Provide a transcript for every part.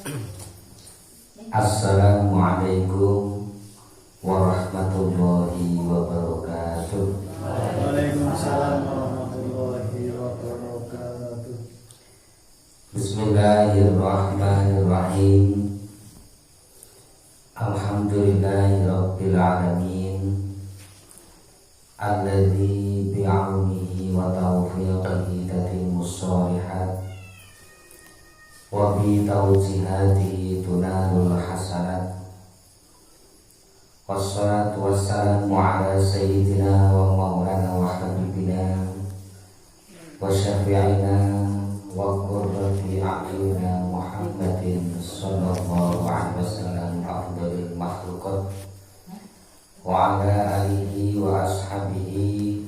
Assalamualaikum warahmatullahi wabarakatuh. Waalaikumsalam warahmatullahi wabarakatuh. Bismillahirrahmanirrahim. Alhamdulillahirabbil alamin. Alladzi bi'aunihi wa taufiqihi tatimmus shalihat wa bi tawjihatihi tunalul hasanat. Wassalatu wassalamu ala sayyidina wa maulana wa habibina wa syafi'ina wa qurrati a'yunina Muhammadin sallallahu alaihi wasallam afdalil makhluqat wa ala alihi wa ashabihi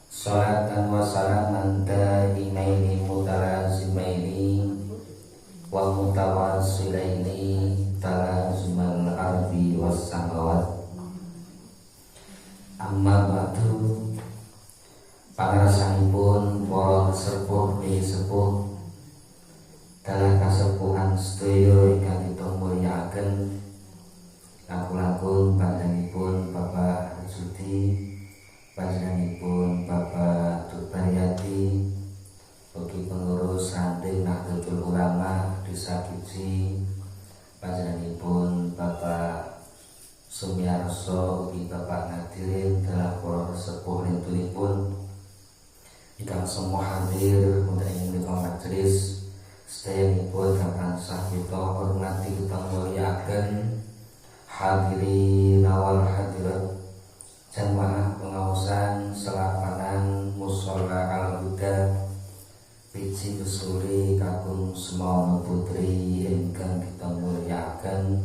salatan wa salaman daimaini mutalazimaini wa mutawasilaini talazumal ardi was samawat. Amma ba'du. Pangrasanipun para sepuh sepuh dalah kasepuhan sedaya ingkang kita mulyakaken langkung panjenenganipun Bapak Sudi, panjenenganipun Bapak Durbaryati, ugi pengurus Ranting Nahdlatul Ulama Desa Kiji, panjenenganipun Bapak Sumiarso, ugi Bapak Ngadirin, dalah para sepuh lentunipun ingkang semua hadir wonten ing menika majelis sedayanipun kang tansah kita hormati kita mulyakaken. Hadirin wal hadirat jamaah pengawasan selapanan mushola al-huda biji usuli kakung semono putri ingkang kita mulyakaken.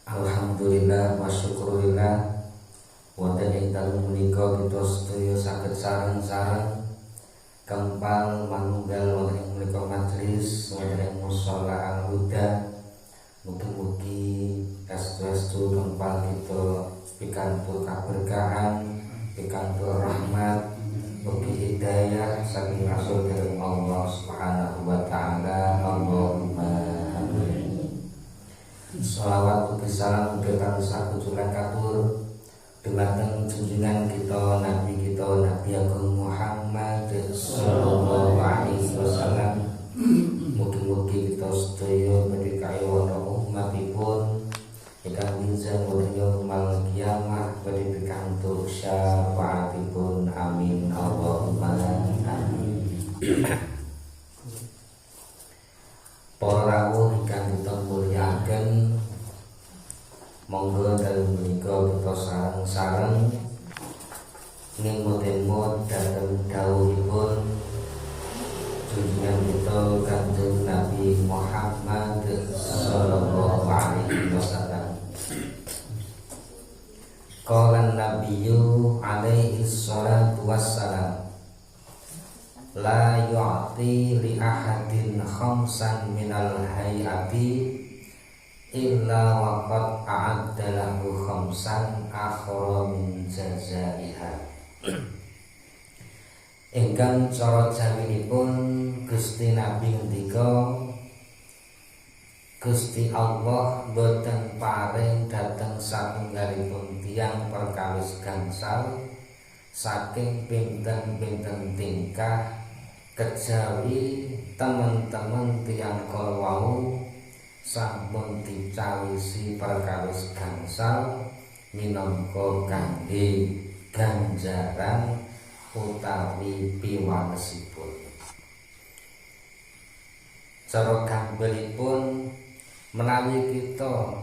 Alhamdulillah wa syukurillah wonten ing dalem menika kita sedaya saged sareng-sareng kempal manunggal wonten ing menika majelis wonten ing mushola al-huda. Mugi-mugi estu-estu kempal kita pikantuk kaberkahan, pikantuk rahmat, mugi hidayah saking rasul dari Allah Subhanahu wa taala. Allahumma amin. Shalawat ugi salam ugi tansah kuculan katur dumateng junjungan kita Nabi Agung Muhammad sallallahu alaihi wasallam. Mugi-mugi kita sedaya badhe kayowana umatipun ingkang winjang wonten yaumul kiamah badhe pikantuk syafaatipun. Amin Allahumma amin. Para rawuh ingkang kita mulyakaken, monggo dalem menika kita sareng-sareng nimut-nimut dhateng dawuhipun junjungan kita Kanjeng Nabi Muhammad sallallahu alaihi wasallam. Qala Nabiyyu alaihi salatu wassalam, la yu'ti li ahadin khamsan minal hayati illa waqad a'adda lahu khamsan akhara min jazaiha. Ingkang cara jaminipun Gusti Nabi ngendika, Gusti Allah boten paring dhateng satunggalipun tiyang perkawis gangsal saking pinten-pinten tingkah kejawi temen-temen tiyang kala wau sampun dicawisi perkawis gangsal minangka kangge ganjaran utawi piwanesipun. Cara gambelipun menawi kita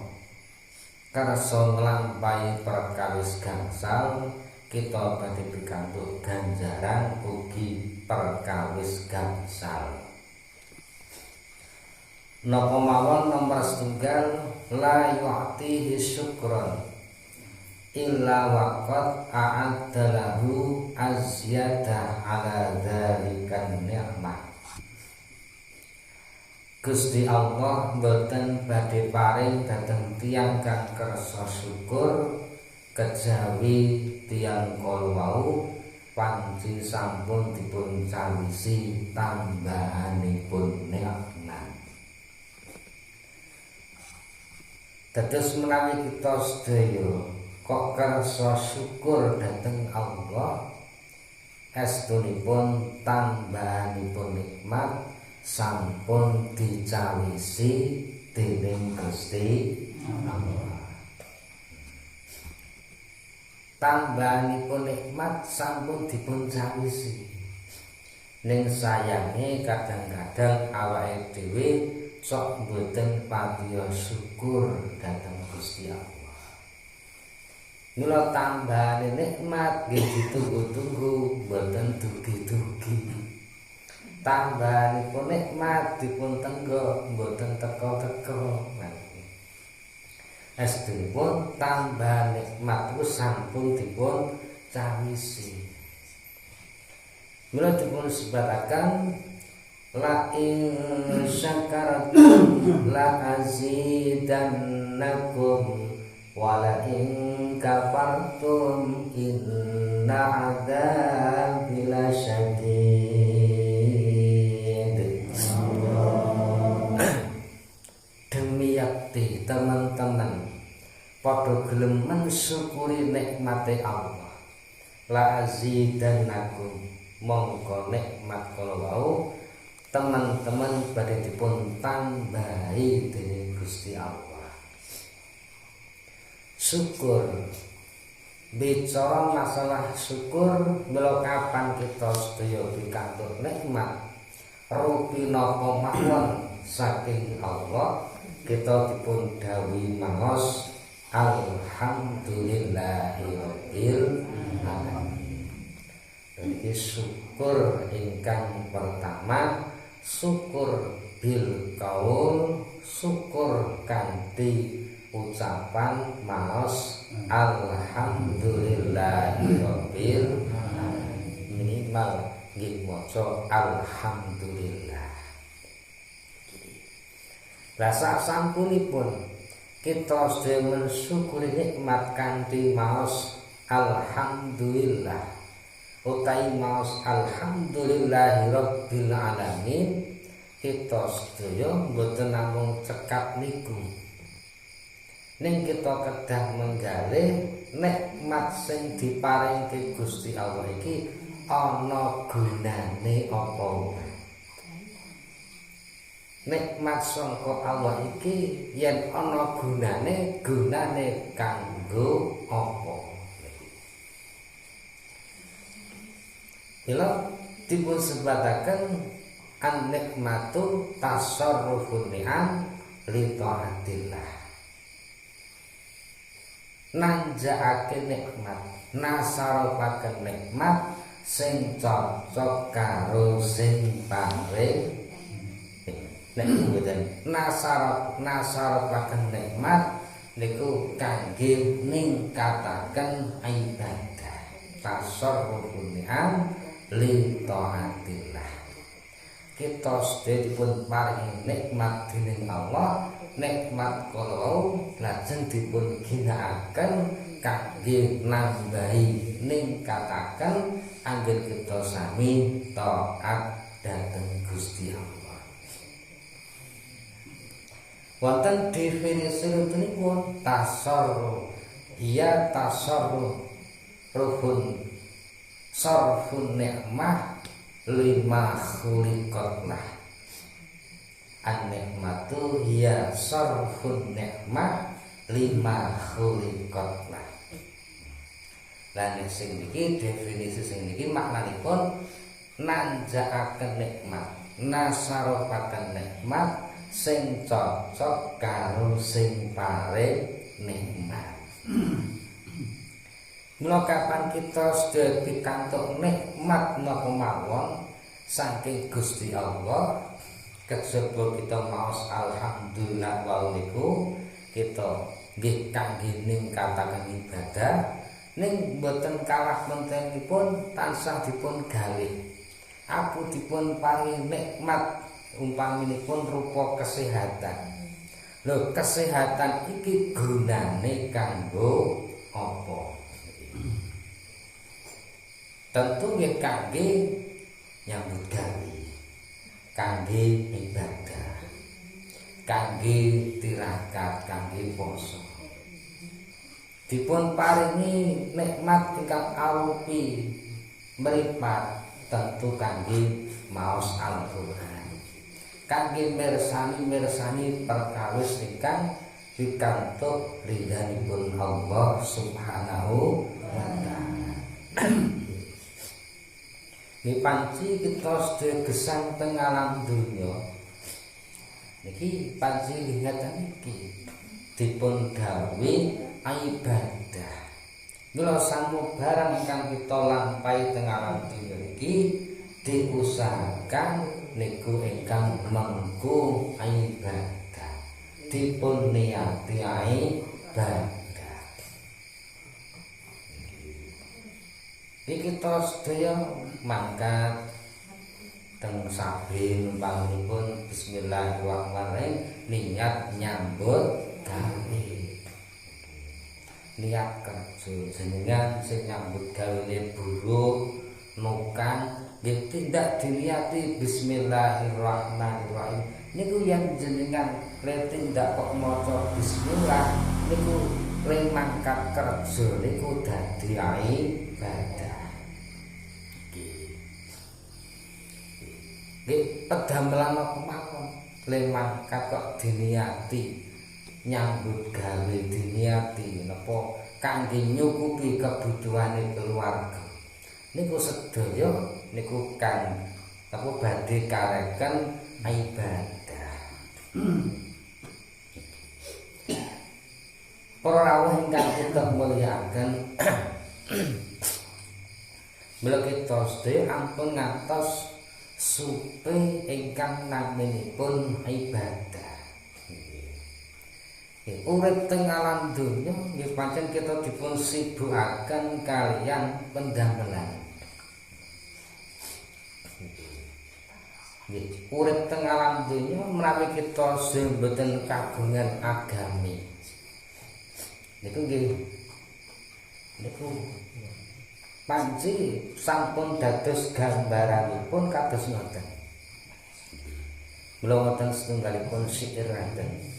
kersa nglampahi perkawis gangsal, kita badhe pikantuk ganjaran ugi perkawis gangsal. Napa mawon nomor setunggal, la yu'tihi syukron illa waqad a'adda lahu azyada ala dzalikan ni'mah. Gusti Allah boten badhe paring dhateng tiyang kang kersa syukur kejawi tiyang kala wau panci sampun dipun cawisi tambahanipun nikmat. Dados menawi kita sedaya kok kersa syukur dhateng Allah, estunipun tambahanipun nikmat sampun dicawisi dening Gusti Allah. Tambahanipun nikmat sampun dipun cawisi. Ning sayange kadang-kadang awake dhewe sok mboten patiya syukur dhateng Gusti Allah. Mula tambahane nikmat nggih ditunggu-tunggu mboten dugi-dugi. Tambahanipun nikmat dipun tenggo mboten teka-teka. Estunipun tambahan nikmat sampun dipun cawisi. Mula dipun sebataken la in syakartum la azidannakum wa la in kafartum inna adzabi lasyadid. Demi yakti teman-teman padha gelem mensyukuri nikmate Allah, la azidannakum mongko nikmat kala wau teman-teman badhe dipun tambahi dening Gusti Allah. Syukur, bicara masalah syukur, mula kapan kita sedaya pikantuk nikmat rupi napa mawon saking Allah, kita dipun dawuhi mangos alhamdulillahirabbil alamin. Jadi syukur ingkang pertama, syukur bil qaul, syukur kanthi ucapan maos alhamdulillahirabbil alamin. Minimal nggih maca alhamdulillah. Rasa sampunipun kita sedaya mensyukuri nikmat kanthi maos alhamdulillah utawi maos alhamdulillahirabbil alamin, kita sedaya mboten namung cekap niku, ning kita kedah menggalih nikmat sing diparingke Gusti Allah iki ana gunane apa. Nikmat sangka Allah iki yen ana gunane kanggo apa? Mila dipun sebataken an nikmatu tasarrufun ni'am li taatillah. Nanjakake nikmat, nasaropaken nikmat sing cocok karo sing paring. Nek mboten nasaropaken nikmat niku kangge ningkataken ibadah. Tasarrufun ni'am li taatillah. Kita sedaya dipun paringi nikmat dening Allah, nikmat kala lajeng dipun ginakaken kangge nambahi ningkataken anggen kita sami taat dhateng Gusti Allah. Wonten definisi punipun tasarruf, ya tasarruf ruhun sarfun nikmah lima khuliqatlah. An-nikmatu hiya sarfun nikmah lima khuliqatlah. Lan sing niki definisi sing niki maknanipun nanjakaken nikmat, nasaropaken nikmat sing cocok karo sing paring nikmat. Mula kapan kita sedaya pikantuk nikmat napa mawon saking Gusti Allah, kejaba kita maos alhamdulillah wau niku kita nggih kangge ningkataken ibadah, ning boten kalah pentingipun tansah dipun galih. Aku dipun paringi nikmat umpaminipun rupa kesehatan. Lho, kesehatan iki gunane kanggo apa? Tentu nggih kangge nyambut gawe, kangge ibadah. kangge tirakat kangge poso. Dipun paringi nikmat ingkang arupi mripat tentu kangge maos Al-Qur'an. Kangge mirsani perkawis ingkang pikantuk ridhanipun Allah Subhanahu wa taala. Niki panci kita sedaya gesang teng alam dunya. Niki panci ngeten iki dipun gawe ibadah. Mula samubarang ingkang kita lampahi teng alam dunya iki diusahakan niku ingkang mengku ibadah. Dipun niati ibadah. Iki kita sedaya mangkat teng sabin panjenenganipun bismillahirrahmanirrahim niat nyambut gawe. Niat kerja jenengan sing nyambut gawene buruh nukan nggih tindak diniati bismillahirrahmanirrahim. Niku yang jenengan tindak kok maca bismillah niku ring mangkat kerja niku dadi ibadah. Nggih pedamelan apa mawon ring mangkat kok diniati nyambut gawe diniati napa kangge nyukupi kebutuhane keluarga. Niku sedaya niku kan apa badhe kareken ibadah. Para rawuh ingkang kita mulyakaken mula kita sedaya ampun ngantos supe ingkang naminipun ibadah. Urip teng alam donya nggih pancen kita dipun sibukaken kaliyan pendamelan. Nggih, urip teng alam donya menawi kita sing mboten kagungan agami. Niku nggih niku panci sampun dados gambaranipun kados ngoten. Mula wonten setunggalipun syair ngaten.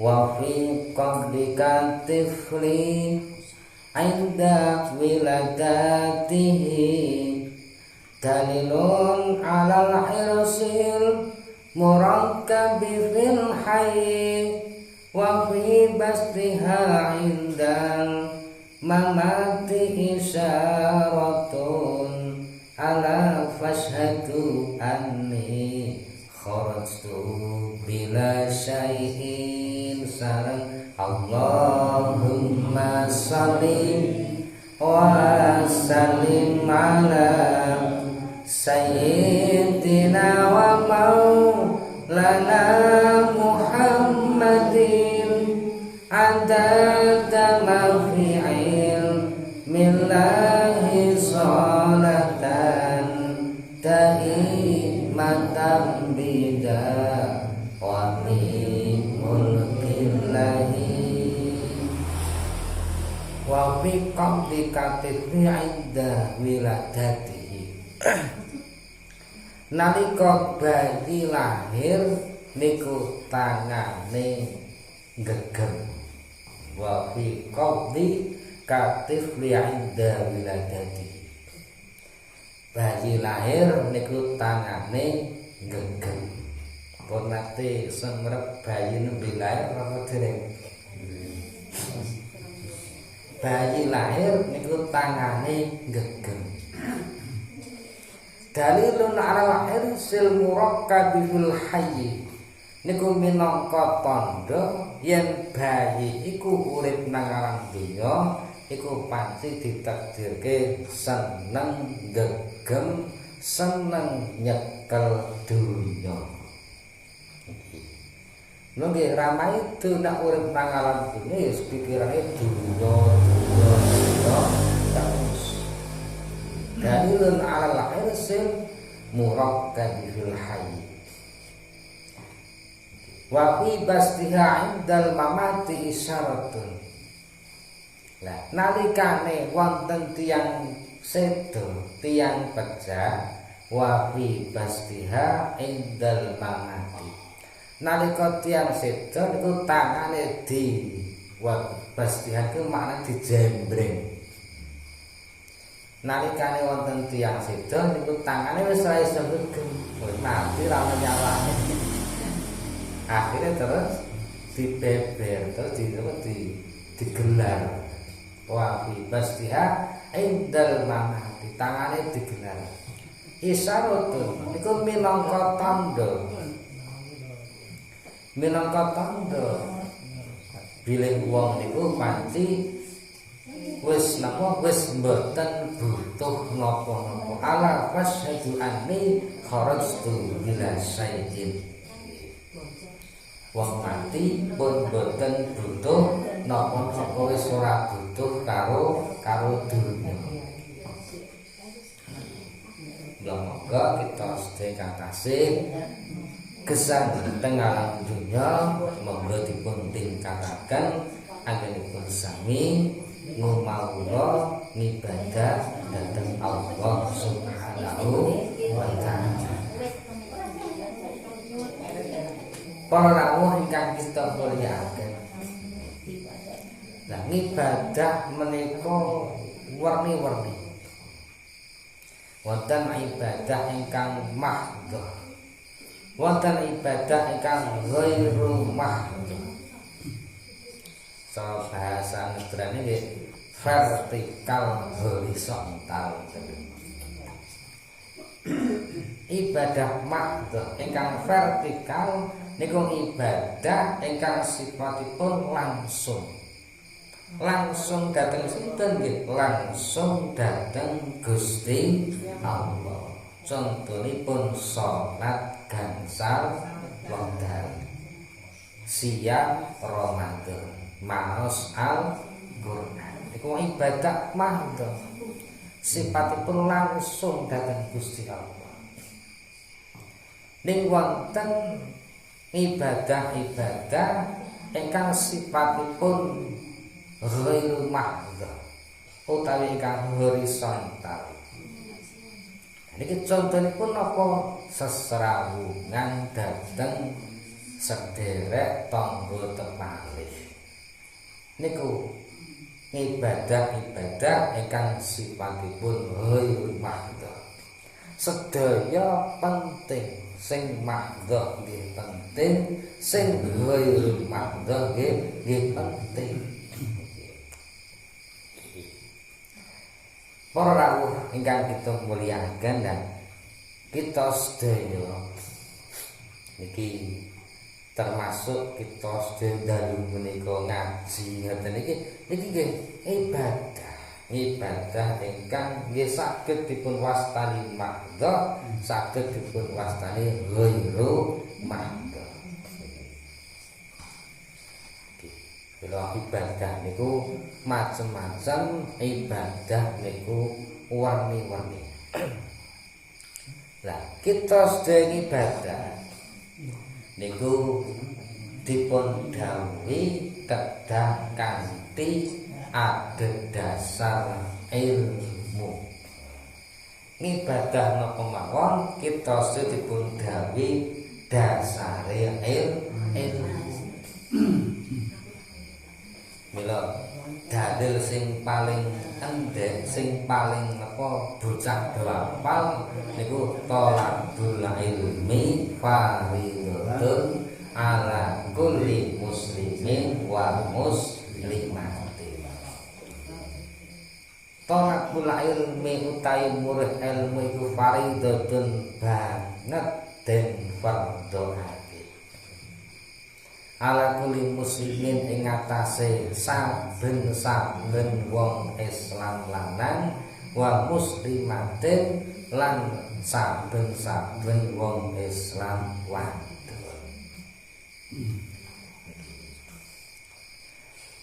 Wa fi qablika tifli inda wiladatihi dalilun alal irsil murakkabi fil hayy wa fi bastiha indal mamati isyaratun ala fashhadu anni kharajtu bila syai'in sarang Allahumma salli wa sallim ala sayyidina wa maulana Muhammadin adada ma fi ilmillahi salatan daimatan bida wa min mulkillahi wa fi qablikatifni inda wiladatihi. Nalika bayi lahir niku tangane gegem. Wa fi qablikatifni inda wiladatihi. Bayi lahir niku tangane gegem. Pun nate semrep bayi nembe lahir apa dereng? Bayi lahir niku tangane gegem. Dalilun ala irsil murakkabi fil hayy. Niku minangka tandha yen bayi iku urip nang alam donya iku pasti ditakdirke seneng gegem seneng nyekel dunya. Nggih ramai itu nak urip nang alam dunya ya pikirane dunya terus. Dalilun ala al-irsil murakkabi fil hayy. Wa fi bastiha indal mamati isyaratun. Lah nalikane wonten tiyang sedo, tiyang pejah wa fi bastiha indal mamati. nalika tiyang sedo niku tangane di pastihan ku makna dijembreng. Nalikane wonten tiyang sedo niku tangane wis ora iso gegem, wis mati ra ono nyawane. Akhire terus dibeber terus digelar. Wa fi pastiha indal mamati tangane digelar. Isyaratun niku minangka tandha bilih wong niku panci wis mboten butuh napa-napa ala fasyhadu anni kharajtu bila syai'in. Wong mati pun mboten butuh napa-napa wis ora butuh karo dunya. Monggo kita sedaya kasih gesang teng alam dunya monggo dipun tingkataken anggenipun sami ngumawula ngibadah dhateng Allah Subhanahu wa taala. Para rawuh ingkang kita mulyakaken. Lah ngibadah menika warni-warni. Wonten ibadah ingkang mahdhah. Wonten ibadah ingkang ghairu mahdhah. So bahasa netrane nggih vertikal horizontal. Ibadah mahdhah ingkang vertikal niku ibadah ingkang sifatipun langsung. Langsung dateng sinten nggih? Langsung dateng Gusti Allah. Contonipun salat gangsal wekdal. Siang Ramadan, maos Al-Qur'an. Iku ibadah mahdhah. Sifatipun langsung dateng Gusti Allah. Ning wonten ibadah-ibadah ingkang sifatipun ghairu mahdhah utawi ingkang horizontal. Niki contonipun napa sesrawungan dhateng sederek tangga tepalih. Niku ibadah-ibadah ingkang sifatipun ghairu mahdhah. Sedaya penting, sing mahdhah nggih penting, sing ghairu mahdhah nggih penting. Para rawuh ingkang kita mulyakaken dan kita sedaya niki termasuk kita sedaya dalu menika ngaji ngoten niki nggih ibadah ingkang nggih saged dipun wastani mahdhah, saged dipun wastani ghairu mahdhah. Bila ibadah niku macam-macam, ibadah niku warni-warni. Lah kita sedaya ibadah niku dipun dawuhi kedah kanthi adhedhasar ilmu. Ngibadah napa mawon kita sedaya dipun dawuhi dasare ilmu. Mila dalil sing paling endhek, sing paling napa bocah do hafal niku talabul ilmi fardhun ala kulli muslimin wa muslimatin. Talabul ilmi utawi murid ilmu iku fardhun banget den fardhu ala kulli muslimin ing atase saben-saben wong Islam lanang wa muslimatin lan saben-saben wong Islam wadon.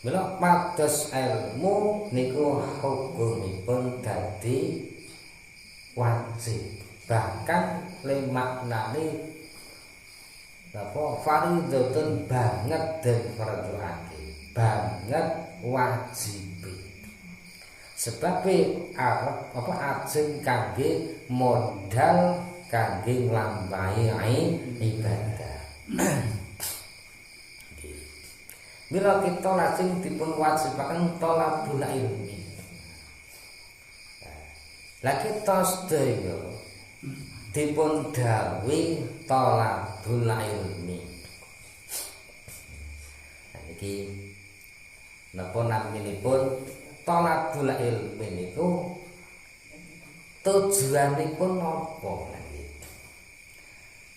Mila pados ilmu niku hukumipun dadi wajib, bahkan le maknane napa fardhun banget den fardhuake, banget wajib. Sebab arep ajeng kangge modal kangge nglampahi ibadah. Mila kita lajeng dipun wajibaken thalabul ilmi. Lah kita sedaya dipun dawuhi thalabul ilmi. Niki napa naminipun thalabul ilmi niku tujuanipun napa niki?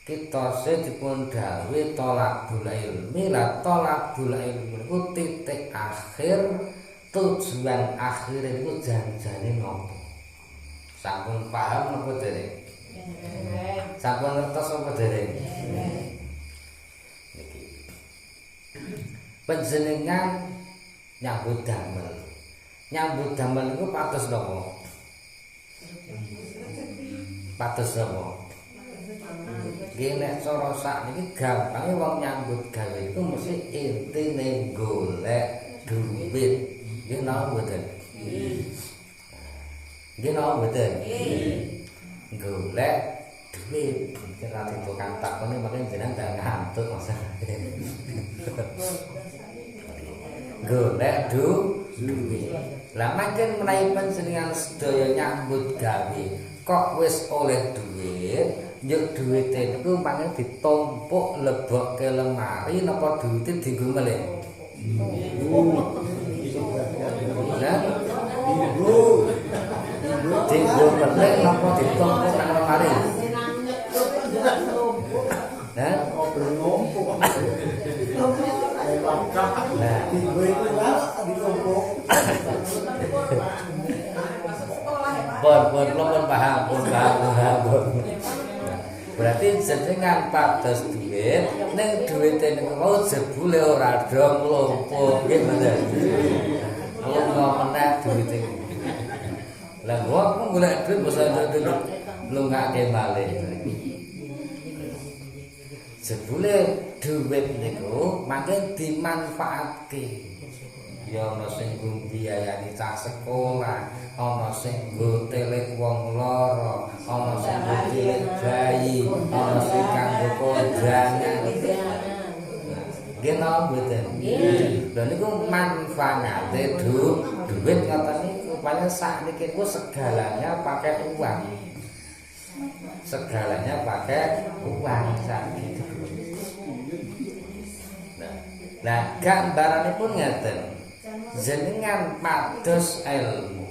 Kita dipun dawuhi thalabul ilmi, la thalabul ilmi niku titik akhir tujuan akhir niku janjane napa? Sampun paham napa dereng? Sampun ngertos apa dereng? Niki. Panjenengan nyambut damel. Nyambut damel niku pados napa? Pados napa? Nggih nek cara sakniki gampange wong nyambut gawe iku mesti intine golek duit. Nggih napa mboten? Nggih napa mboten? Golek duit. Kira tukang takone makin jenengan dak ngantuk masa. Golek duit. Lah makin menawi panjenengan sedaya nyambut gawe kok wis oleh duit, njuk duwite niku mangke ditumpuk lebokke lemari napa duwite dienggo melih? Dienggo melih napa ditumpuk nang lemari? Hah? Pun paham. Berarti jenengan pados duit, ning duwite niku mau jebule ora dong lumpuh, nggih mboten. Lumpuh meneh duwite. Lah kok golek duit basa duit lunggake malih. Jebule duit niku mangke dimanfaatke. Ya ana sing nggo biayani cah sekolah, ana sing nggo telik wong lara, ana sing nggo telik bayi, ana sing kanggo kondangan. Nggih napa mboten? Lha niku manfaate duit ngoten niku, paling sakniki niku segalanya pakai uang. Segalanya pakai uang sakniki. Nah, gambaranipun ngeten. Jenengan pados ilmu.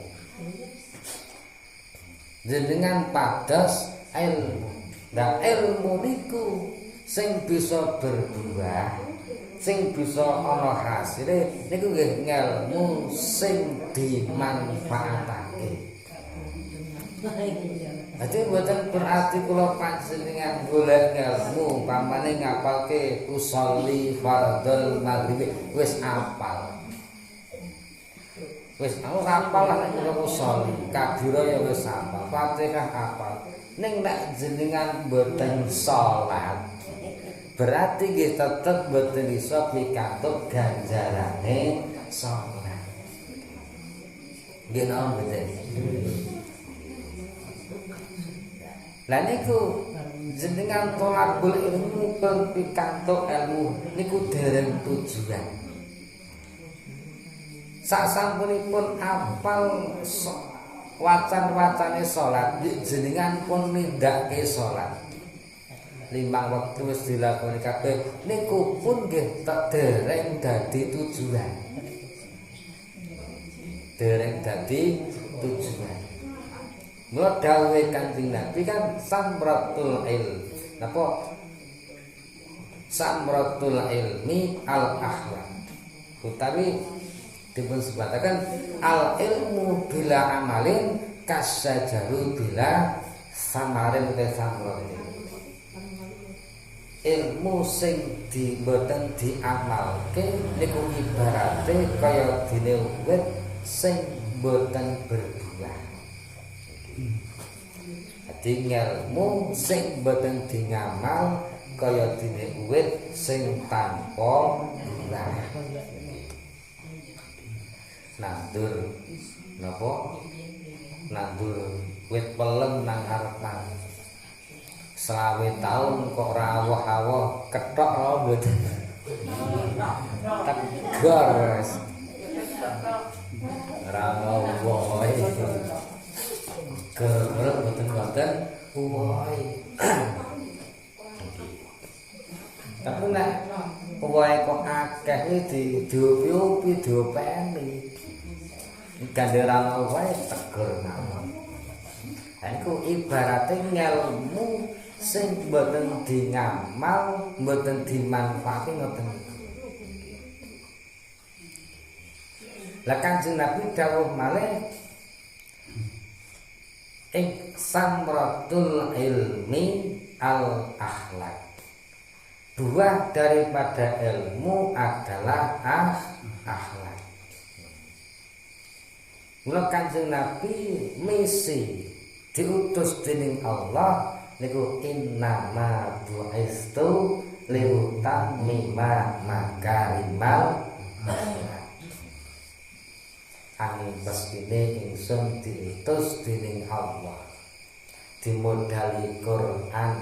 Jenengan pados ilmu. Nah, ilmu niku sing bisa berbuah, sing bisa ana hasile niku nggih ngelmu sing dimanfaatake. Jadi buatan berarti kalau panjenengan golek ilmu, umpamane ngapalke usolli fardhul maghrib wis apal. Wis aku hafal lah nek kula usolli, kabira ya wis hafal, Fatihah hafal. Ning nek jenengan mboten salat, berarti nggih tetep mboten iso pikantuk ganjarane salat. Nggih napa mboten? Lah niku jenengan thalabul ilmu pikantuk ilmu niku dereng tujuan. Sasampunipun apal wacan-wacane salat, jenengan pun nindakake salat. 5 wektu wis dilakoni kabeh niku pun nggih dereng dadi tujuan. Dereng dadi tujuan. Mula dawuhe Kanjeng Nabi kan samratul ilm. Napa? Samratul ilmi al akhlak. Utawi dipun sebataken al ilmu bila amalin kasajaru bila samarin te samrati. Ilmu sing boten diamalke niku ibarate kaya dene wit sing boten berbuah. Dadi ilmu sing boten dingamal kaya dene wit sing tanpa buah. Nandur napa? Nandur wit pelem nang arepan. 20 taun kok ora awah-awah kethok apa mboten? tegar rawo gerep boten uwohe. Tapi nek uwohe kok akeh iki diopi-opi diopeni. Gandhe rawo uwohe teger mawon. Iku ibarate ngelmu sing mboten dingamal, mboten dimanfaati ngoten. Lah Kanjeng Nabi dawuh malih samratul ilmi al akhlak. Buah daripada ilmu adalah akhlak. Mula Kanjeng Nabi misi diutus dening Allah niku innama bu'istu liutammima makarimal akhlak. Angin pestine ingsun diutus dening Allah dimodali Quran,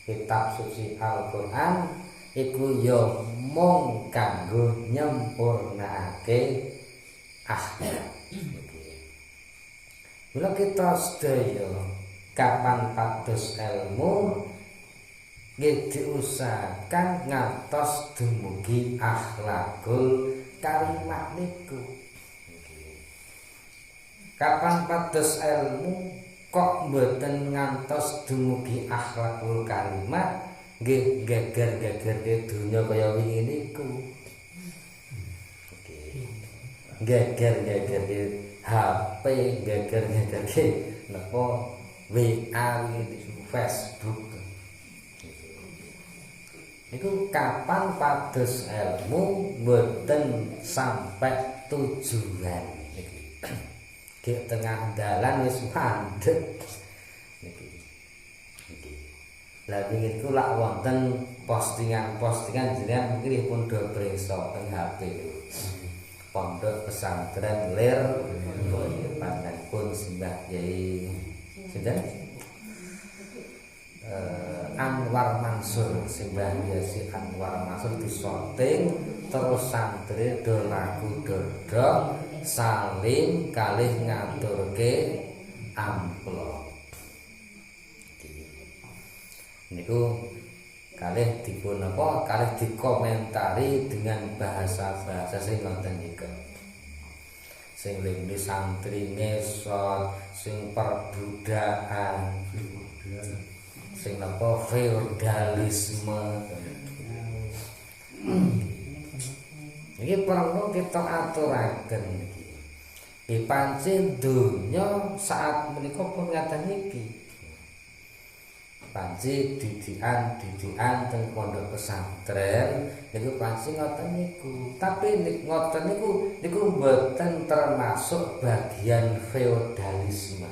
kitab suci Al-Quran iku ya mung kanggo nyempurnakake akhlak. Mula kita sedaya kapan pados ilmu nggih diusahakan ngantos dumugi akhlakul karimah niku. Kapan pados ilmu kok mboten ngantos dumugi akhlakul karimah nggih geger-geger donya kaya wingi niku. Geger-geger HP, geger-geger napa WA Facebook. Niku kapan pados ilmu mboten sampai tujuan. Di tengah dalan wis mandeg niki. Lah wingi iku lak wonten postingan-postingan jenengan mungkin pun do preso teng HP. Pondok pesantren Lir panjenenganipun Simbah Kyai sinten? Anwar Mansur, Simbah Kyai Anwar Mansur disorting terus santri do lagu dodok saling kalih ngaturke amplop. Niku kalih dipun apa? Kalih dikomentari dengan bahasa-bahasa sing ngoten niku. Sing lingni santri ngesot, sing perbudakan, sing napa feodalisme. Iki perlu kita aturaken iki. Pancen donya saat menika pun ngaten iki. Pancen didikan teng pondok pesantren niku pancen ngoten niku. Tapi ngoten niku mboten termasuk bagian feodalisme.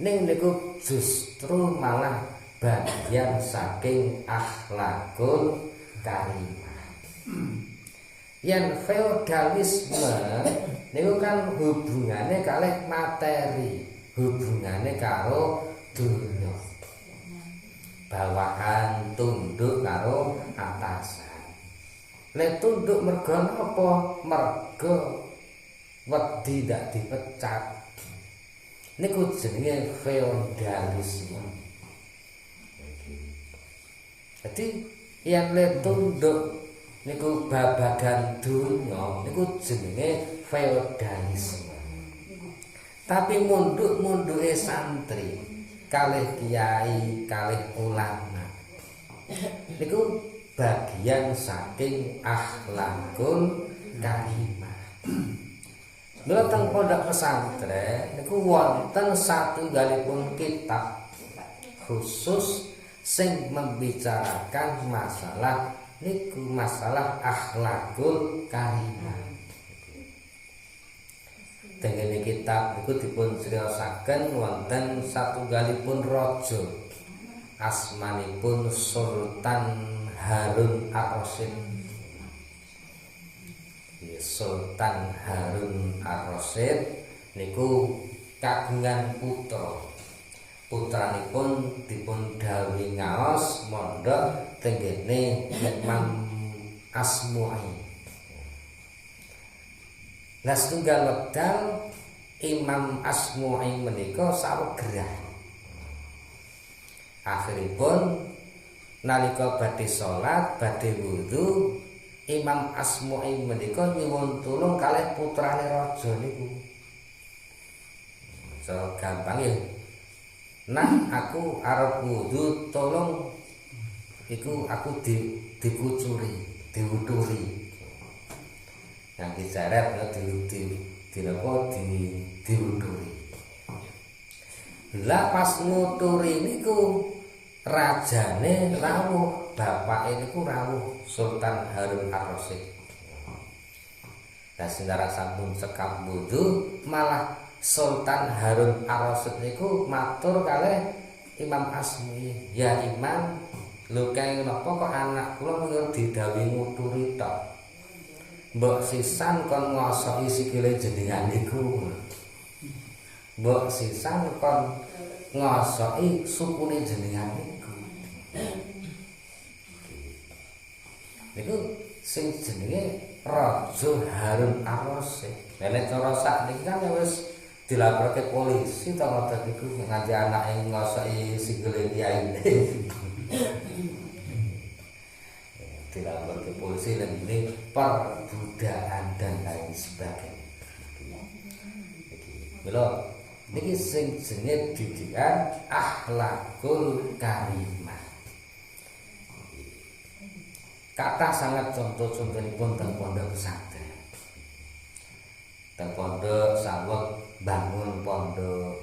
Ning niku justru malah bagian saking akhlakul karimah. Yang feodalisme niku kan hubungane kalih materi, hubungane karo dunya. Bawahan tunduk karo atasan. Lek tunduk mergo napa? Mergo wedi dak dipecat. Niku jenenge feodalisme. Jadi yang lek tunduk niku babagan dunya niku jenenge feodalisme. Tapi munduk-munduke santri kalih kiai, kalih ulama niku bagian saking akhlakul karimah. Mula teng pondok pesantren niku wonten satunggalipun kitab khusus sing membicarakan masalah niku masalah akhlakul karimah. Tengene kitab niku dipun criosaken wonten satunggalipun raja asmanipun Sultan Harun Ar-Rasyid. Sultan Harun Ar-Rasyid niku kagungan putra. Putranipun dipun dawuhi ngaos mondhok tenggene Imam Asmu'i. Lah setunggal wekdal Imam Asmu'i menika sawegerah. Akhiripun nalika badhe salat, badhe wudu, Imam Asmu'i menika nyuwun tulung kalih putrane raja niku. So gampang ya. Nah, aku arep wudu, tolong iku aku dikucuri, diwuduri. Yang diseret ya diwuduri. Lah pas nguturi niku rajane rawuh, bapake niku rawuh Sultan Harun Ar-Rasyid. Lah sendara sampun sekap wudu malah Sultan Harun Ar-Rasyid niku matur kalih Imam Asmu'i, "Ya Imam, lho kae napa kok anak kula mung didhawuhi nguturi tok. Mbok sisan kon ngosoki sikile jenengan niku. Mbok sisan kon ngosoki sukune jenengan niku." Niku sing jenenge Raja Harun Ar-Rasyid. Nek cara sakniki kan wis dilaporke polisi ta ngoten niku nganti anake ngosoki sikile kiyaine. Dilaporke polisi lan ini perbudakan dan lain sebagainya. Mila niki sing jenenge didikan akhlakul karimah. Kata sangat contoh-contohipun teng pondok pesantren. Teng pondok saweg bangun pondok.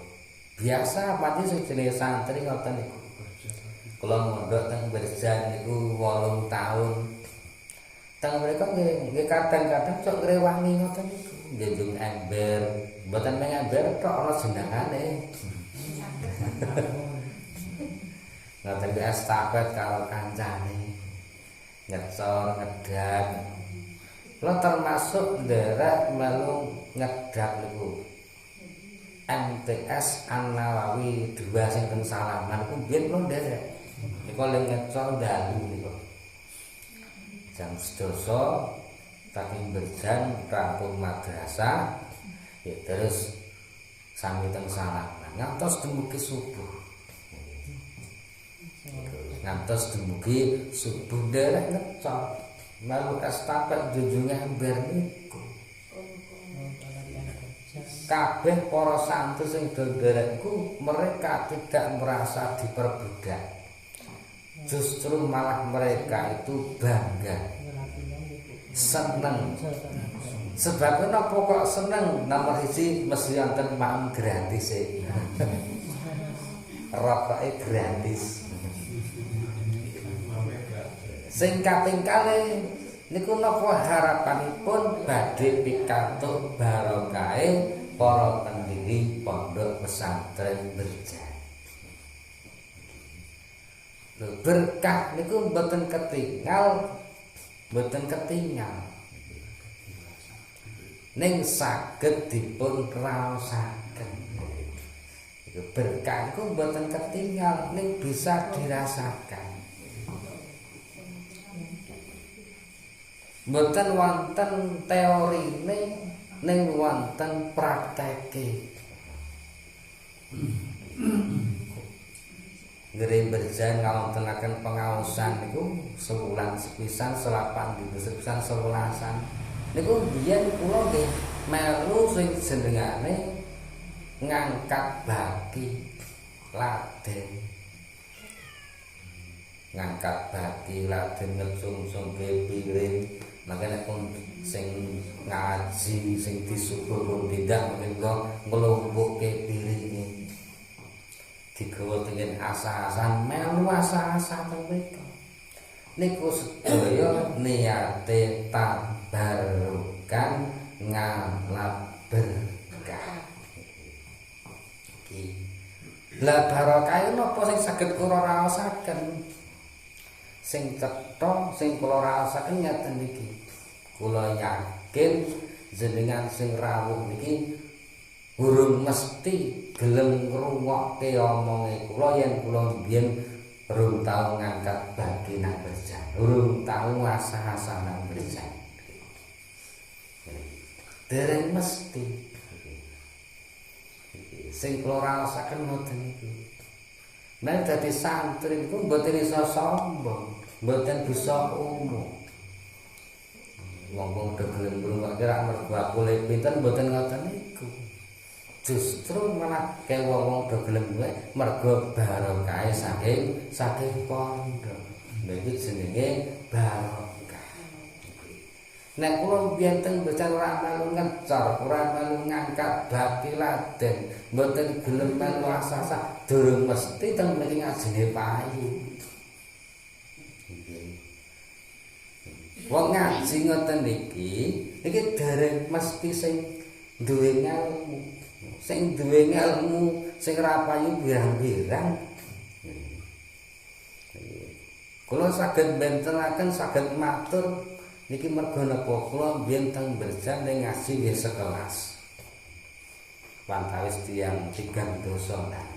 Biasa pati sing jenenge santri ngoten niku. Kula mondok teng Berjan niku 8 tahun. Teng mriko nggih kadang-kadang sok ngrewangi ngoten niku. Njunjung ember, mboten mung ember tok ana jenengane. Ngoten estafet karo kancane. Nyecor ngedak. Kula termasuk nderek melu ngedak niku. MTS An-Nawawi 2 sing teng Salaman ku biyen kula nderek. Niku lek nyecor dalu niku. Jam 12 saking Berjan rampung madrasah ya terus sami teng Salaman ngantos dumugi subuh. Ngantos dumugi subuh nderek ngecor melu estafet junjunge ember niku. Kabeh para santri sing nderek mereka tidak merasa diperbudak. Justru malah mereka itu bangga, seneng. Sebab napa kok seneng? Nomor 1 mesti wonten maem gratis e. Rokoke gratis. Sing kaping kalih niku napa harapanipun badhe pikantuk barokahe para pendiri pondok pesantren Berjan. Berkah niku mboten ketinggal, ning saged dipun raosaken. Berkah niku mboten ketinggal, ning bisa dirasakan. Mboten wonten teorine, ning wonten prakteke. Nggih Berjan ngawontenaken pengaosan niku sewulan sepisan, selapan dina sepisan, sewelasan. Niku biyen kula nggih melu sing jenengane ngangkat baki Laden. Ngangkat baki Laden ngecungsungke piring, makane pun sing ngaji sing disuguh pun tidak mungkin kula nglumpuhke piringe. Digawa dengan asa-asan melu asa-asa teng mriko. Niku sedaya niate tabarukan ngalap berkah. Iki. Lah barokah napa sing saged kula raosaken? Sing cetha sing kula raosaken ngaten niki. Kula yakin jenengan sing rawuh niki urung mesti gelem ngrungokke omonge kula yen kula biyen rung tau ngangkat bagi nang Berjan. urung tau asah-asahan berjan. Dereng mesti. Sing kula rasaken ngoten niku. Nek dadi santri niku mboten iso sombong, mboten bisa umum. Wong-wong do gelem ngrungokke ra mergo aku le pinten mboten ngoten niku. Justru malah kaya wong-wong do gelem kuwi mergo barokah saking pondok. Lha iki jenenge barokah. Nek kula biyen teng becan ora melu ngecor, ora melu ngangkat baki laden, mboten gelem melu asasa, durung mesti teng mriki ngajine payu. Wong ngaji ngoten iki dereng mesti sing duwe ilmu. Sing duwe ilmu, sing ra payu birang-birang. Kula saged bentenaken saged matur niki mergo napa kula mbiyen teng Berjan ning ngaji nggih sekelas. Pantawis tiyang tigang dosonan.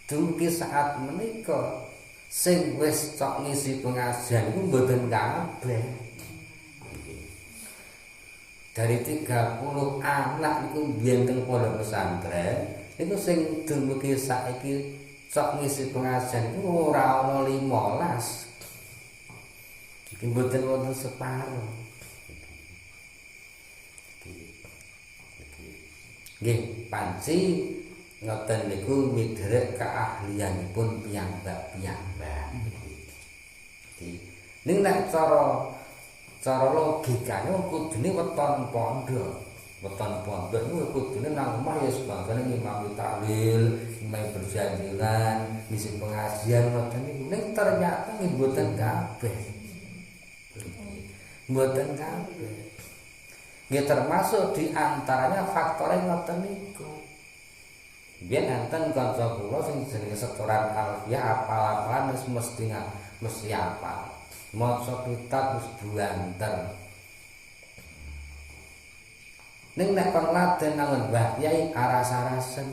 Dumugi saat menika sing wis cok ngisi pengajian iku mboten kabeh. Dari 30 anak niku mbiyen teng pondok pesantren niku sing dumugi saiki cok ngisi pengajian iku ora ana 15. Iki mboten wonten separo. Nggih, panci ngoten niku midherek keahlianipun piyambak-piyambak. Ning nek cara logikane kudune weton pondok. Weton pondok niku kudune nang omah ya sebagian ngimami tahlil, ngimami berjanjian, ngisi pengajian ngoten niku. Ning ternyata nggih mboten kabeh. Mboten kabeh. Nggih termasuk di antaranya faktor ngoten niku. Biyen enten kanca kula sing jenenge setoran alfiah apal-apalan wis mesti apal. Maca kitab wis buanter. Ning nek kon laden nang Mbah Kyai aras-arasen.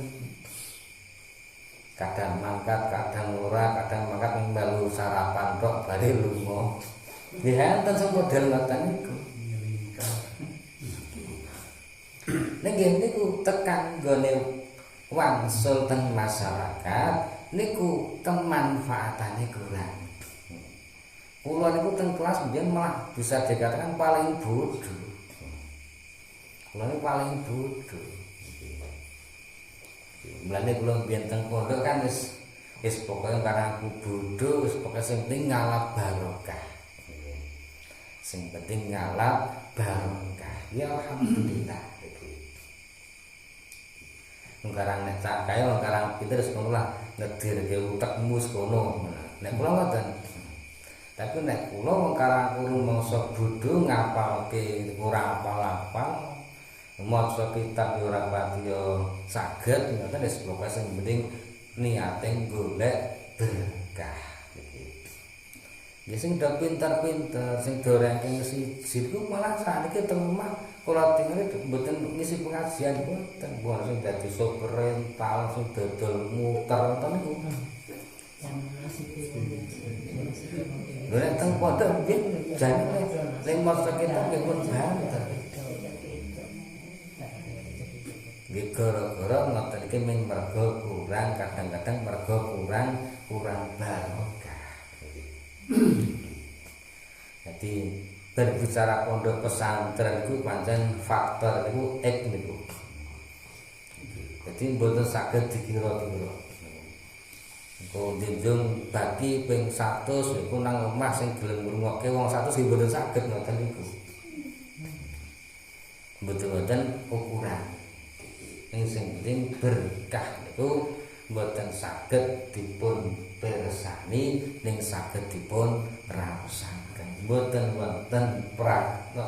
Kadang mangkat, kadang ora, kadang mangkat melu sarapan tok bare lunga. Nggih enten sing model ngoten niku. Nggih niku tekan nggone wangsul teng masyarakat niku kemanfaatane kurang. Kula niku teng kelas mbiyen malah bisa dikatakan paling bodoh. Kula niku paling bodoh. Mulane kula mbiyen teng pondok kan wis pokoke karena aku bodoh, wis pokoke sing penting ngalap barokah. Sing penting ngalap barokah. Ya alhamdulillah. Ngkarang nek cak kae ngkarang pinter wis ngono lah ngedirke utekmu wis kono. Nek kula ngoten. Tapi nek kula ngkarang kurung mangsa bodho ngapalke ora apal-apal. Maca kitab ya ora pati ya saged ngoten wis pokoke sing penting niate golek berkah. Ya sing do pinter-pinter, sing do ranking siji ku malah sakniki teng omah kula tinggal mboten ngisi pengajian mboten, bukan sing dadi sopir rental, sing dodol muter ngoten niku. Lha nek teng pondok nggih jane sing maca kitab nggih pun banter. Nggih gara-gara ngoten iki men mergo kurang kadang-kadang mergo kurang barokah. Jadi berbicara pondok pesantren itu pancen faktor itu niku. Jadi mboten saged dikira-kira. Engko njunjung bagi ping 100 iku nang omah sing gelem ngrungokke wong 100 sing mboten saged ngoten niku. Mboten ukuran. Sing penting berkah niku mboten saged dipun pirsani ning saged dipun raosaken. Mboten wonten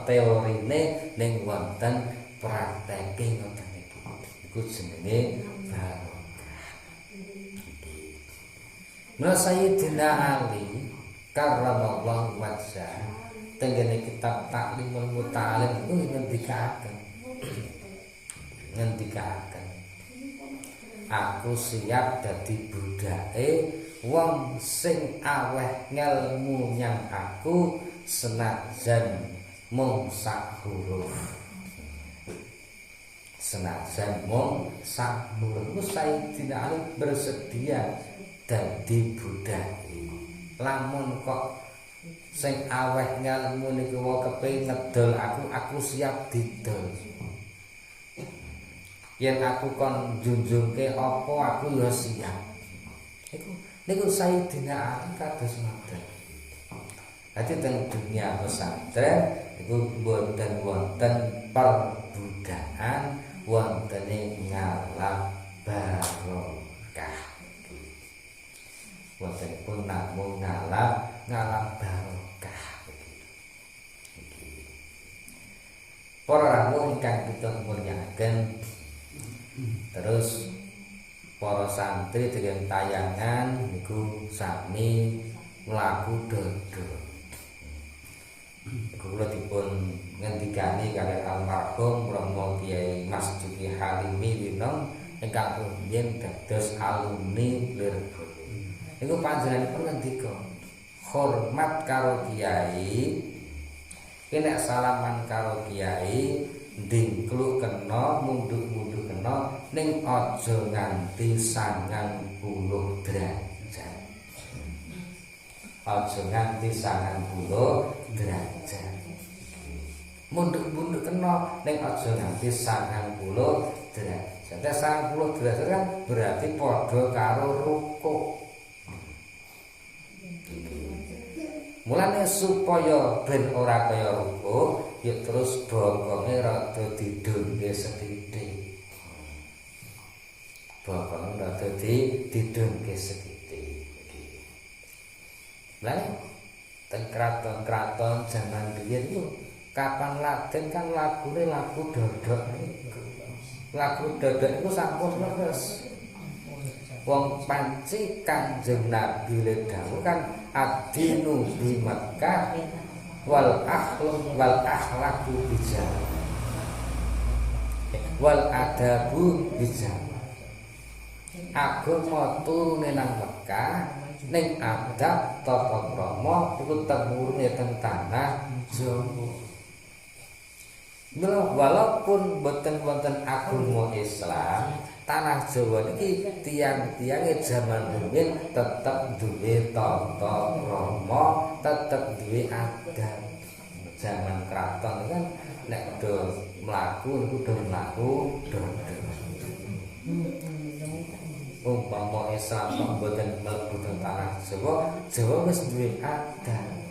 teorine ning wonten prakteke ngoten iki. Iku jenenge barokah. Nah Sayyidina Ali karramallahu wajhah tengene kitab Taklimul Muta'alim iku ngendikaken. Aku siap dadi budake wong sing aweh ngelmu nyang aku senajan mung sak huruf. Senajan mung sak huruf. Sayyidina Ali bersedia dadi budake. Lamun kok sing aweh ngelmu niku wae kepengin ngedol aku siap didol. Yen aku kon junjungke apa aku ya siap. Niku Sayyidina Ali kados ngoten. Dadi teng dunia pesantren iku boten wonten perbudakan, wontene ngalap barokah. Wonten pun namung ngalap barokah. Para rawuh ingkang kita mulyakaken, terus para santri dengan tayangan niku sami mlaku dodo. Kula dipun ngendikani kaliyan almarhum Romo Kiai Mas Juki Halimi Winong ingkang rumiyin dados alumni Lirboyo. Niku panjenenganipun ngendika, hormat karo kiai, nek salaman karo kiai ndingkluk kena, mundhuk-mundhuk kena, ning aja nganti 90 derajat. Aja nganti 90 derajat. Mundhuk-mundhuk kena, ning aja nganti 90 derajat. 90 derajat kan berarti padha karo rukuk. Mulane supaya ben ora kaya rukuk, ya terus bokonge rada didunke sethithik. Bokonge rada didunke sethithik. Lah teng kraton-kraton jaman biyen iku kapan laden kan lagune lagu dodok niku. Lagu dodok iku sampun leres. Wong panci Kanjeng Nabi le dawuh kan ad-dinu bi Makkah wal akhlaqu bijam wal adabu bijam. Agama turune nang Mekah, ning adab tata krama iku temurune teng tanah Jawa. Walaupun boten wonten agama Islam, tanah Jawa niki tiang-tiange zaman rumiyin tetep duwe tata krama, tetep duwe adab. Zaman kraton kan nek do mlaku niku do mlaku dodo. Umpama Islam kok boten mlebu teng tanah Jawa, Jawa wis duwe adab.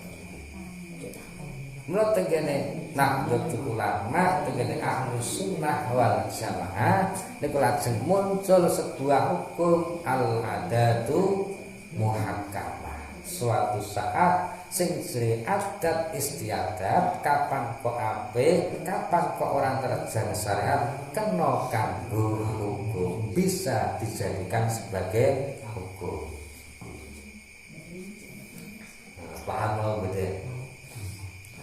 Mula tengene Nahdlatul Ulama, tengene Ahlus Sunnah wal Jamaah niku lajeng muncul sebuah hukum al-adatu muhakkamah. Suatu saat sing jenenge adat istiadat, kapan kok apik, kapan kok orang terjang syariat, kena kanggo hukum, bisa dijadikan sebagai hukum. Paham lho betul?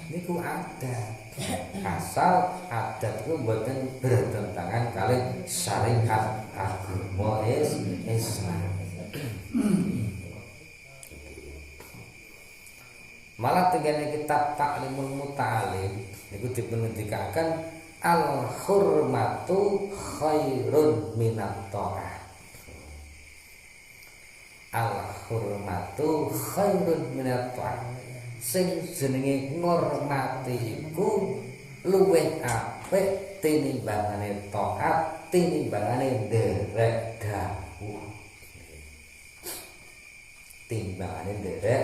Niku adat, asal adat itu mboten bertentangan kali syariat agama Islam. Malah tengene kitab Ta'limul Muta'alim niku dipungendikaken al-hurmatu khairun minat ta'ah. Al-hurmatu khairun minat ta'ah. Sing jenenge ngormati iku luwih apik tinimbangane taat, tinimbangane nderek dawuh. Timbangane nderek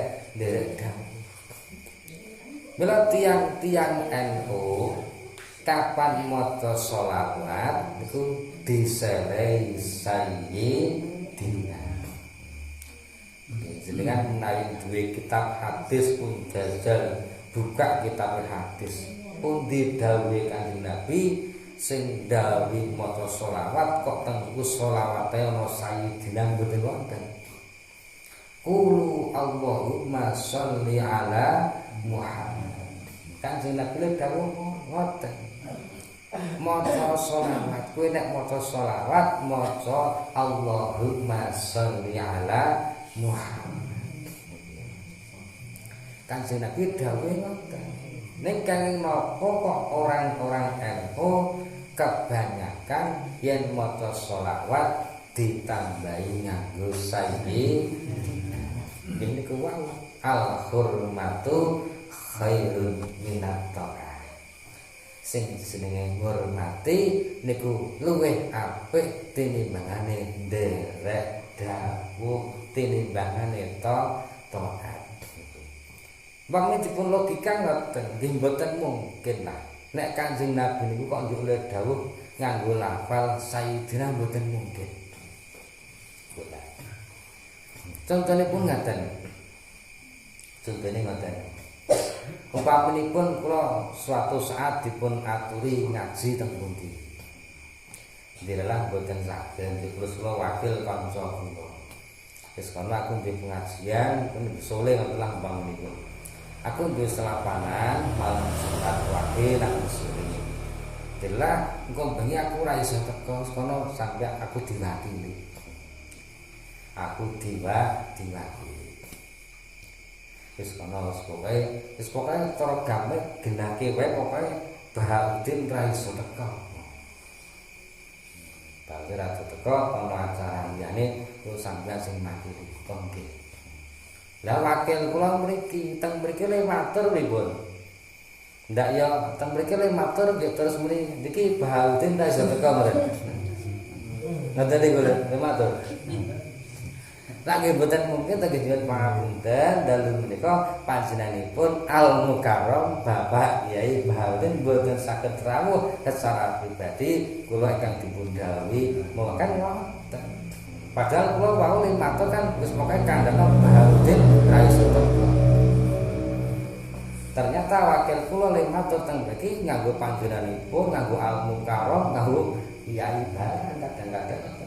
dawuh. Mila tiang-tiang NU kapan maca sholawat niku diselehi sayyidina. Jenengan menawi duwe kitab hadis pun jajal buka kitab hadis. Pundi dawuhe Kanjeng Nabi sing dawuh maca sholawat kok tengku sholawate ana sayyidina mboten wonten. Qulu Allahumma sholli ala Muhammad. Kanjeng Nabi dawuh ngoten. Maca sholawat, kowe nek maca sholawat maca Allahumma sholli ala Muhammad. Kanjeng Nabi dawuh ngoten. Nek kang napa kok orang-orang NU kebanyakan yen maca sholawat ditambahi nganggo sayyid. Ini kuwi al hurmatu khairun minat ta'ah. Sing jenenge ngurmati niku luwih apik tinimbangane nderek dawuh tinimbangane taat. Wong dipun logika ngoten, nggih mboten mungkin lah. Nek Kanjeng Nabi niku kok njuk le dawuh nganggo lafal sayyidina mboten mungkin. Contohnya pun ngaten. Contohnya ngaten. Umpamipun kula suatu saat dipun aturi ngaji teng pundi. Dilalah boten saged dipun kula wakil kanca kula. Wis kono aku ndek pengajian pun sole ngelang umpamipun. Aku duwe selapanan malam Jumat wakil nang sore. Dilalah engko bengi aku ora iso teko kono sampe aku diwakili. Aku diwakili. Wis kono wis pokoke cara gampang genake wae pokoke Bahaudin ra iso teko. Bahaudin ra iso teko ana acara liyane kula sampeyan sing makili nggih. Lah wakil kula mriki teng mriki le matur pripun? Ndak ya teng mriki le matur nggih terus mriki niki Bahaudin ra iso teko mrene. Ngoten niku lho matur. Lagi mboten mungkin tegesipun pangapunten dalu menika panjenenganipun Al Mukarram Bapak Kyai Bahaudin mboten saged rawuh secara pribadi kula ingkang dipun dawuhi mawon ngoten. Padahal kula wau ling matur kan wis pokoke kandhane Bahaudin ra iso teko. Ternyata wakil kula ling matur teng mriki nganggo panjenenganipun nganggo Al Mukarram nganggo Kyai Bahaudin kadang-kadang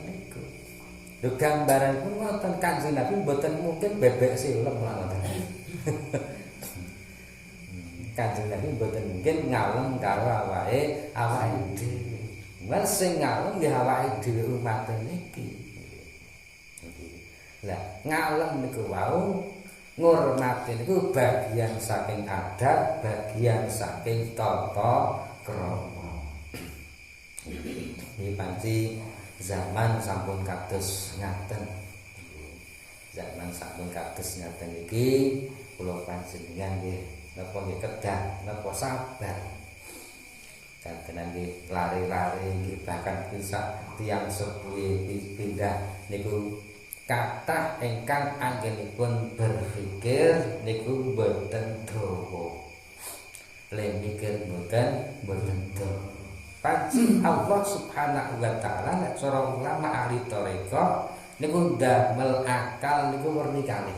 lho gambaran pun ngoten Kanjeng Nabi mboten mungkin bebek silem ngoten. Kanjeng Nabi mboten mungkin ngalem karo awake dhewe. Wes sing ngalem nggih awake dhewe umat niki. Lah ngalem niku wau ngurmati niku bagian saking adat, bagian saking tata krama. Iki panci zaman sampun kados ngaten. Zaman sampun kados ngaten iki kula panjenengan nggih napa nggih kedah napa sabar. Kantenan nggih lari-lari nggih bahkan bisa tiyang sepuhe pindah niku kathah ingkang anggenipun berpikir niku boten dawa. Le mikir boten dawa. Panci Allah Subhanahu wa taala nek cara ulama ahli tarekah niku ndamel akal niku werni kalih.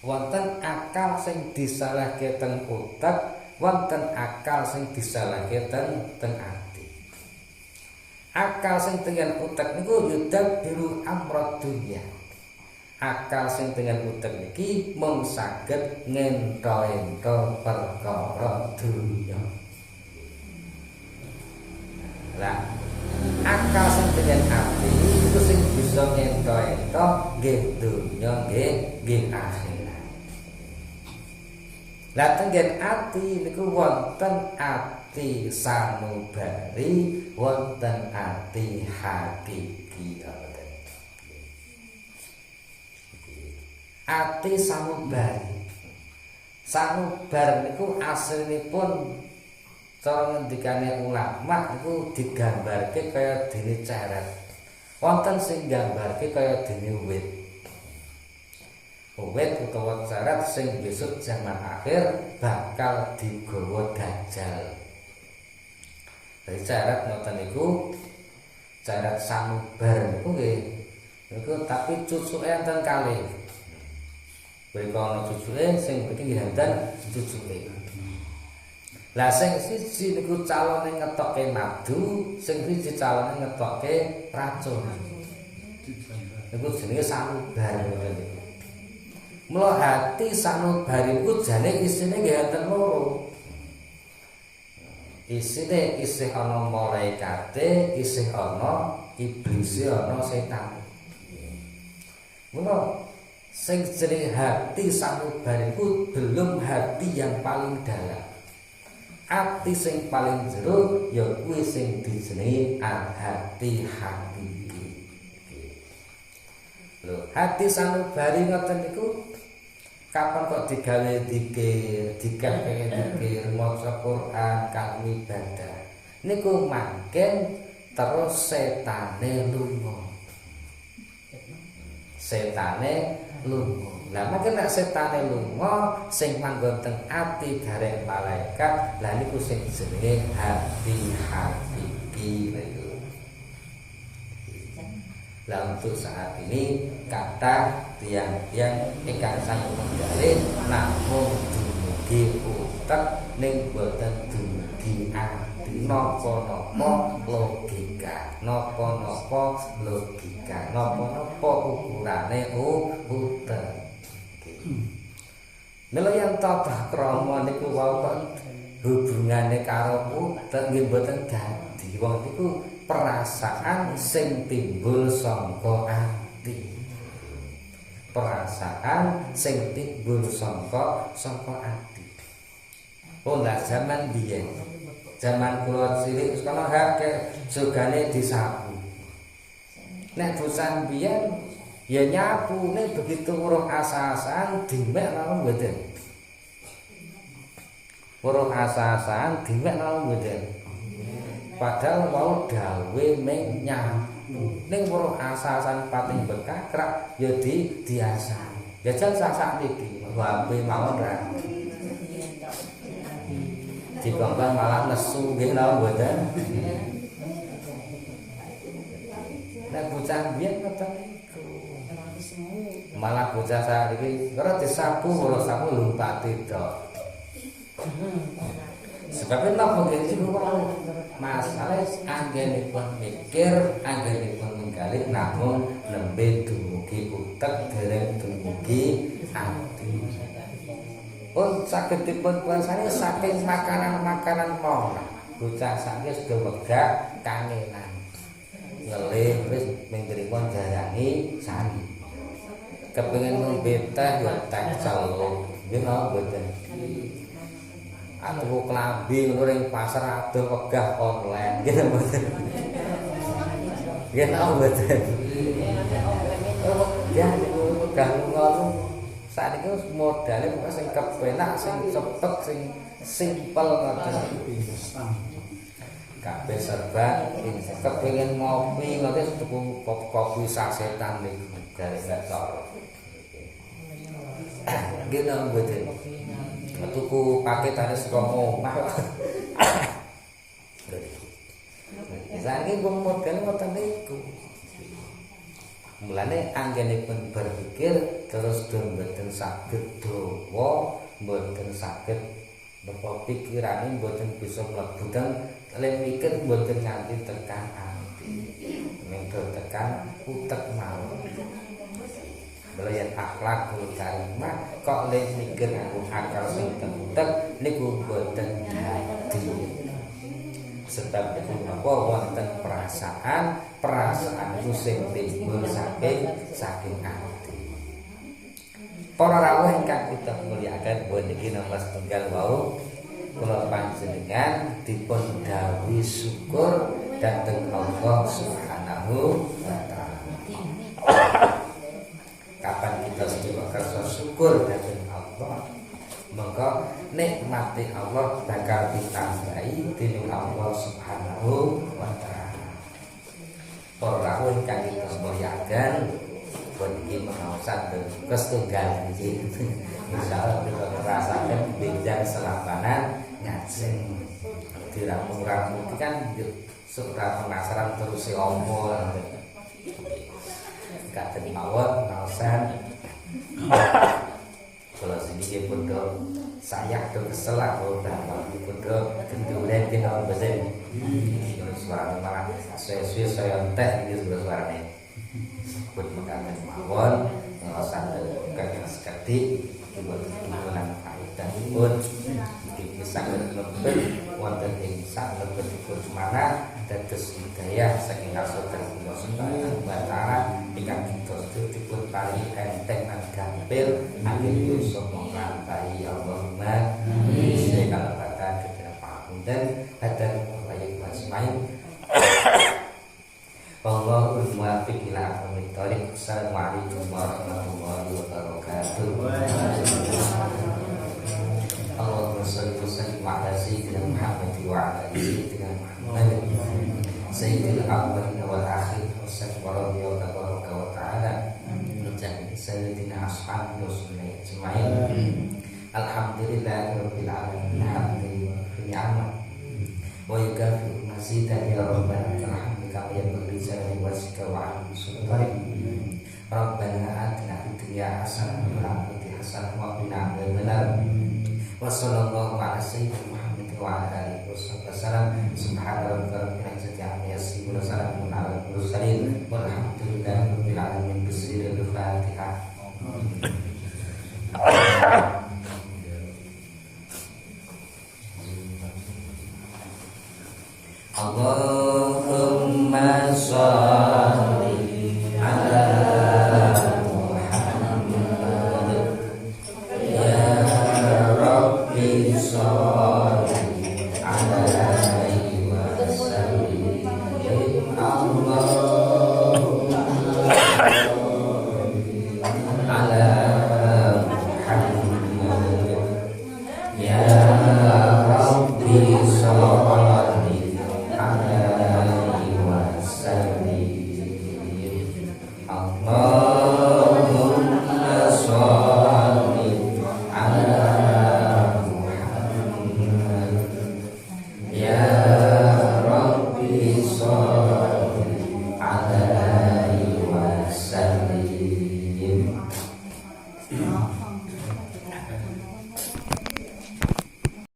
Wonten akal sing disalahke teng utek, wonten akal sing disalahke teng ati. Akal sing tengen utek niku yudak biru amrad dunya. Akal sing tengen utek niki mung saged ngento-ento perkara dunya. Lah akal sing dengan ati itu sing bisa ngento-ento nggih donya nggih akhirat. Lah tengen ati niku wonten ati sanubari, wonten ati hakiki. Ati sanubari. Sanubar niku aslinipun cara ngendikane ulama niku digambarke kaya dene ceret. Wonten sing gambarke kaya dene wit. Wit utawa ceret sing besok zaman akhir bakal digawa dajjal. Dari ceret ngoten niku ceret sanubar niku nggih niku tapi cucuke enten kalih. Mriko ana cucuke sing mriki nggih enten cucuke. Lah sing siji niku calone ngetokke madu, sing siji calone ngetokke racun. Niku jenenge sanubar niku. Mula hati sanubar iku jane isine nggih enten loro. Isine isih ana malaikate, isih ana iblis, ana setan. Mula sing jenenge hati sanubari iku belum hati yang paling dalam. Hati sing paling jero ya kuwi sing dijenengi hati hakiki. Lho, hati sanubari ngoten niku kapan kok digawe dikir, dikepeke dikir, maca Quran, kang ibadah. Niku mangken terus setane lunga. Setane lunga. Lah mangken nek setane lunga sing manggon teng ati garek malaikat, lah niku sing jenenge hati hakiki niku. Lah untuk saat ini kata tiang-tiang ingkang sampun menggalih namung dumugi utek ning boten dumugi ati. Napa-napa logika, napa-napa logika, napa-napa ukurane utek. Mila yen tata krama niku wau kok hubungane karo utek nggih boten dadi. Wong niku perasaan sing timbul saka ati. Perasaan sing timbul saka ati. Oh lah zaman biyen. Zaman kula cilik kana hake sugane disapu. Nek bocah biyen ya nyapune begitu urung asa-asaan dimek nang mboten. Urung asa-asaan dimek nang mboten. Padahal mau gawe meng nyapu. Ning urung asa-asan pating bekakrak ya diasani. Ya jan sak niki wae mawon ra. Dikongkon malah nesu nggih napa mboten. Nek bocah biyen ngoten niku. Malah bocah saiki ora disapu ora sapu lumpati tok. Sebab napa nggih masalah anggenipun mikir, anggenipun menggalih namung nembe dumugi utek dereng dumugi ati. Oh saged dipun kuasani saking makanan-makanan mawon. Bocah saiki sudah wegah kangenan. Ngelih wis minggripun jarangi sari. Kepengin ngombe teh ya teh celuk. Nggih napa mboten? Atuh klambi ngono ring pasar adoh wegah online. Nggih napa mboten? Nggih napa mboten? Ya wegah ngono. Saat itu modalnya bukan sing kepenak, sing cepet, sing simpel ngoten. Kabeh serba kepengin ngopi ngoten tuku kopi sasetan niku garek gak cara. Nggih napa mboten? Tuku paketane saka omah. Saiki wong modal ngoten niku. Mulane anggenipun berpikir terus mboten saged dawa, mboten saged napa pikirane mboten bisa mlebu teng mikir mboten nganti tekan ati. Ning tekan utek mawon. Belayan akhlakul karimah kok le mikir nganggo akal sing utek niku mboten dadi. Sebab itu napa wonten perasaan itu sing timbul saking ati. Para rawuh ingkang kita mulyakaken pun niki nomor setunggal wau kula panjenengan dipun dawuhi syukur dhateng Allah Subhanahu wa taala. Kapan kita sedaya kersa syukur dhateng Allah, maka nikmati Allah bakal ditambahi dening Allah Subhanahu wa taala. Para rawuh ingkang kita mulyakaken pun iki maosan ketunggal iki. Insyaallah kita ngerasaken benjang selapanan ngajeng. Dirampung-rampung iki kan suka penasaran terus si ombo. Katen mawon maosan. Kalau sedikit pun saya do kesel aku dapat kudu kendulen kena besen. Suara malah sesuai saya entek iki suarane. Pun mekaten mawon ngaosan kakek sekati kebulan faedah pun iki saged lebih wonten ing salebetipun semangat dados hidayah saking asal-usulipun Subhanahu wa taala ingkang kita dipun paringi enteng lan gampil anggen sapa nglampahi Allahumma amin kalebatan kedherek pangapunten hadan baik wasmain Allahul muwaffiq ila aqwamit thoriq. Assalamualaikum warahmatullahi wabarakatuh. Allahumma shalli wa sallim ala sayyidina Muhammad wa ala ali sayyidina Muhammad sayyidil awwalin wal akhirin wasallallahu tabaraka wa ta'ala menjadi sayyidina ashabi rasulillah ajmain. Alhamdulillahirabbil alamin hamdan wa yukafi mazidan ya rabbana alhamdulillah ya berbicara wasika wa al-sultani rabbana atina fid dunya hasanah wa fil akhirati hasanah wa qina adzabannar wa sallallahu ala sayyidina Muhammad wa ala alihi wasallam subhana rabbika rabbil izzati amma yasifun wa salamun ala al-mursalin walhamdulillahi rabbil alamin. Bismillahirrahmanirrahim.